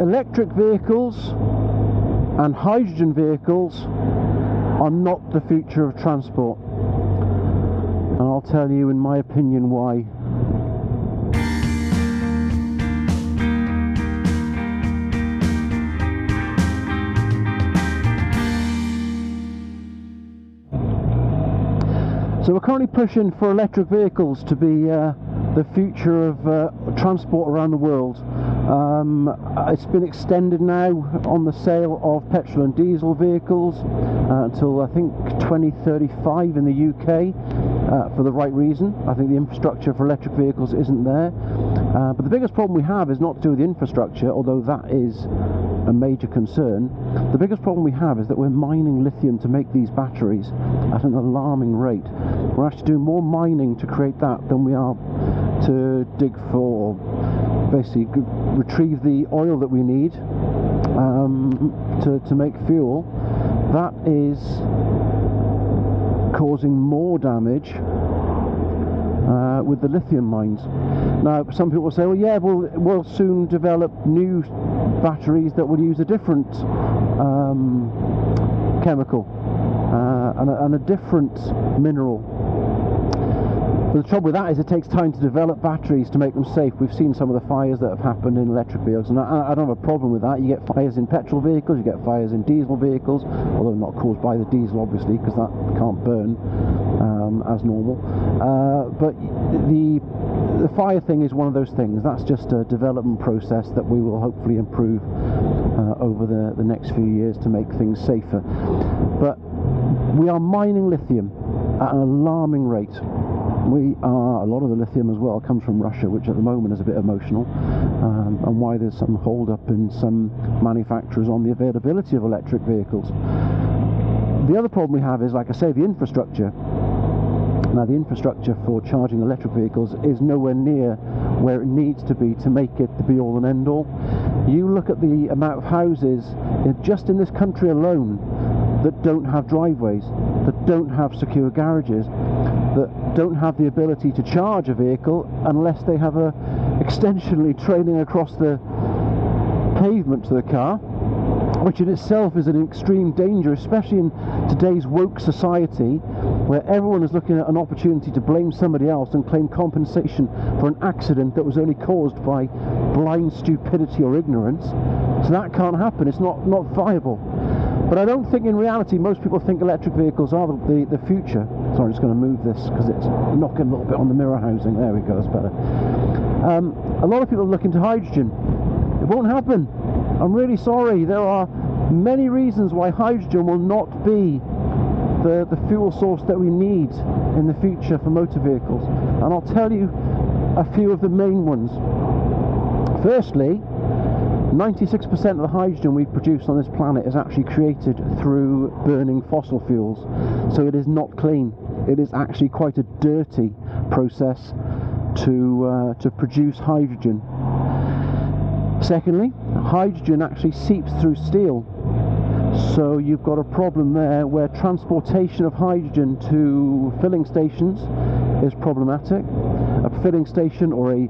electric vehicles and hydrogen vehicles are not the future of transport, and I'll tell you in my opinion why. So we're currently pushing for electric vehicles to be the future of transport around the world. It's been extended now on the sale of petrol and diesel vehicles until I think 2035 in the UK, for the right reason. I think the infrastructure for electric vehicles isn't there. But the biggest problem we have is not to do with the infrastructure, although that is a major concern. The biggest problem we have is that we're mining lithium to make these batteries at an alarming rate. We're actually doing more mining to create that than we are to dig for, basically retrieve the oil that we need to make fuel. That is causing more damage with the lithium mines. Now some people say, well yeah, we'll soon develop new batteries that will use a different chemical and a different mineral. But the trouble with that is it takes time to develop batteries to make them safe. We've seen some of the fires that have happened in electric vehicles, and I don't have a problem with that. You get fires in petrol vehicles, you get fires in diesel vehicles, although not caused by the diesel obviously, because that can't burn as normal. But the fire thing is one of those things. That's just a development process that we will hopefully improve over the next few years to make things safer. But we are mining lithium at an alarming rate. A lot of the lithium as well comes from Russia, which at the moment is a bit emotional, and why there's some hold up in some manufacturers on the availability of electric vehicles. The other problem we have is, like I say, the infrastructure. Now the infrastructure for charging electric vehicles is nowhere near where it needs to be to make it the be all and end all. You look at the amount of houses just in this country alone that don't have driveways, that don't have secure garages, that don't have the ability to charge a vehicle unless they have a extensionally trailing across the pavement to the car, which in itself is an extreme danger, especially in today's woke society where everyone is looking at an opportunity to blame somebody else and claim compensation for an accident that was only caused by blind stupidity or ignorance. So that can't happen. It's not viable. But I don't think in reality most people think electric vehicles are the future. Sorry, I'm just going to move this because it's knocking a little bit on the mirror housing. There we go, that's better. A lot of people look into hydrogen. It won't happen. I'm really sorry. There are many reasons why hydrogen will not be the fuel source that we need in the future for motor vehicles. And I'll tell you a few of the main ones. Firstly, 96% of the hydrogen we produce on this planet is actually created through burning fossil fuels, so it is not clean. It is actually quite a dirty process to produce hydrogen. Secondly, hydrogen actually seeps through steel, so you've got a problem there where transportation of hydrogen to filling stations is problematic. A filling station or a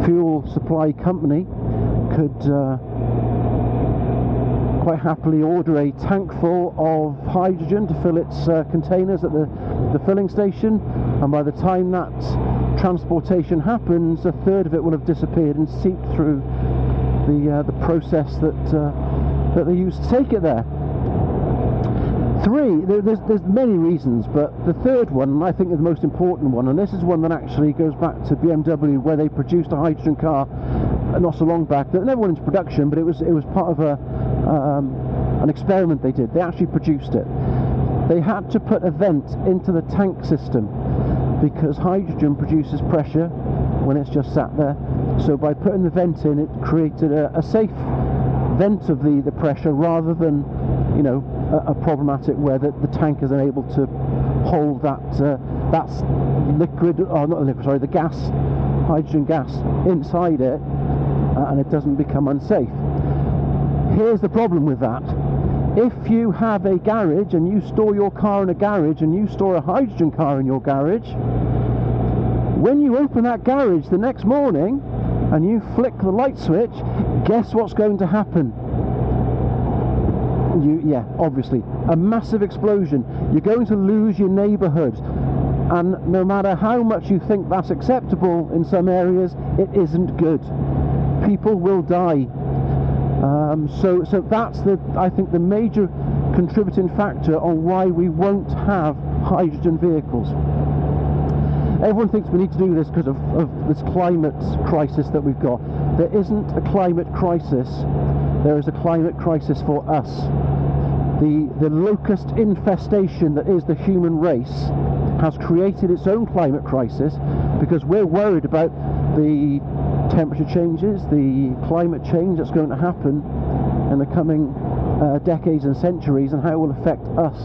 fuel supply company could quite happily order a tank full of hydrogen to fill its containers at the filling station, and by the time that transportation happens, a third of it will have disappeared and seeped through the process that they use to take it there. There's many reasons, but the third one, I think, is the most important one, and this is one that actually goes back to BMW, where they produced a hydrogen car not so long back that never went into production, but it was part of an experiment they did. They actually produced it. They had to put a vent into the tank system because hydrogen produces pressure when it's just sat there. So by putting the vent in, it created a safe vent of the pressure, rather than, you know, a problematic where the tank is unable to hold that liquid, or not liquid, sorry, the gas, hydrogen gas inside it, and it doesn't become unsafe. Here's the problem with that. If you have a garage and you store your car in a garage and you store a hydrogen car in your garage, when you open that garage the next morning and you flick the light switch, guess what's going to happen? Yeah, obviously, a massive explosion. You're going to lose your neighbourhood, and no matter how much you think that's acceptable in some areas, it isn't good. People will die. So that's I think the major contributing factor on why we won't have hydrogen vehicles. Everyone thinks we need to do this because of this climate crisis that we've got. There isn't a climate crisis. There is a climate crisis for us. The locust infestation that is the human race has created its own climate crisis because we're worried about the temperature changes, the climate change that's going to happen in the coming decades and centuries, and how it will affect us.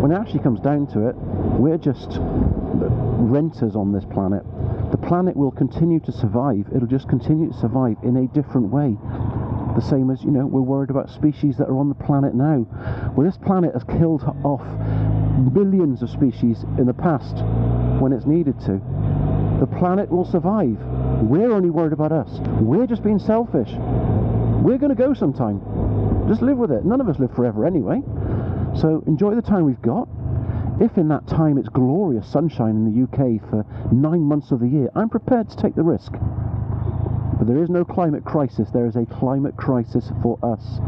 When it actually comes down to it, we're just renters on this planet. The planet will continue to survive. It'll just continue to survive in a different way. The same as, you know, we're worried about species that are on the planet now. Well, this planet has killed off billions of species in the past when it's needed to. The planet will survive. We're only worried about us. We're just being selfish. We're going to go sometime. Just live with it. None of us live forever anyway. So enjoy the time we've got. If in that time it's glorious sunshine in the UK for 9 months of the year, I'm prepared to take the risk. But there is no climate crisis. There is a climate crisis for us.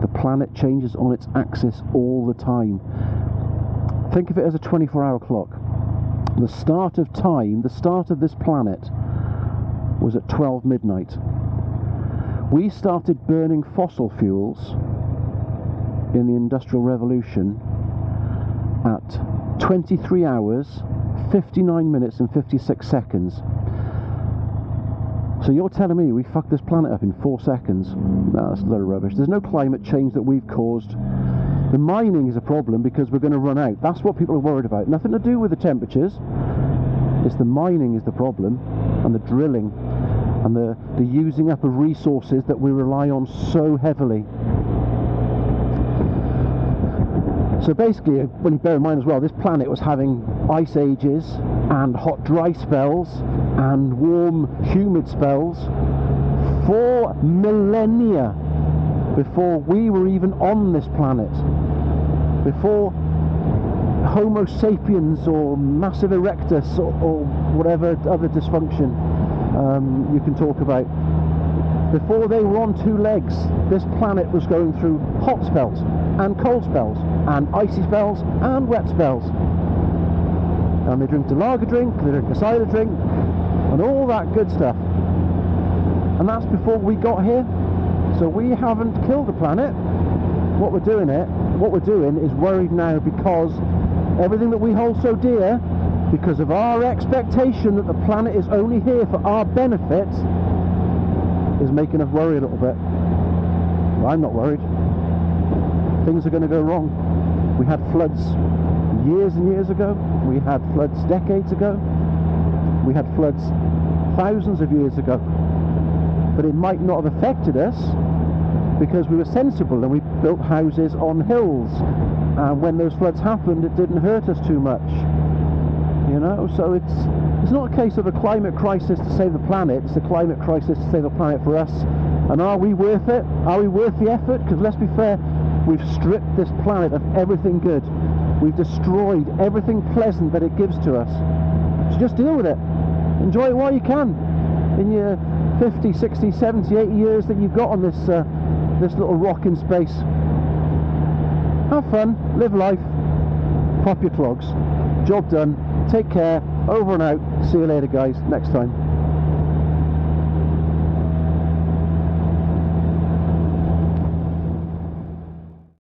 The planet changes on its axis all the time. Think of it as a 24-hour clock. The start of time, the start of this planet, was at 12 midnight. We started burning fossil fuels in the Industrial Revolution at 23 hours, 59 minutes and 56 seconds. So you're telling me we fucked this planet up in 4 seconds? No, that's a load of rubbish. There's no climate change that we've caused. The mining is a problem because we're going to run out. That's what people are worried about. Nothing to do with the temperatures. It's the mining is the problem, and the drilling, and the using up of resources that we rely on so heavily. So basically, when you bear in mind as well, this planet was having ice ages and hot dry spells and warm humid spells for millennia before we were even on this planet, before Homo sapiens or Massive Erectus or whatever other dysfunction you can talk about. Before they were on 2 legs, this planet was going through hot spells and cold spells and icy spells and wet spells. And they drink the lager drink, they drink the cider drink, and all that good stuff. And that's before we got here. So we haven't killed the planet. What we're doing is worried now because everything that we hold so dear, because of our expectation that the planet is only here for our benefit, is making us worry a little bit. Well, I'm not worried. Things are going to go wrong. We had floods years and years ago. We had floods decades ago. We had floods thousands of years ago. But it might not have affected us because we were sensible and we built houses on hills. And when those floods happened, it didn't hurt us too much. You know, so it's not a case of a climate crisis to save the planet. It's a climate crisis to save the planet for us. And are we worth it? Are we worth the effort? Because let's be fair, we've stripped this planet of everything good. We've destroyed everything pleasant that it gives to us. So just deal with it. Enjoy it while you can. In your 50, 60, 70, 80 years that you've got on this little rock in space. Have fun, live life, pop your clogs. Job done. Take care. Over and out. See you later, guys. Next time.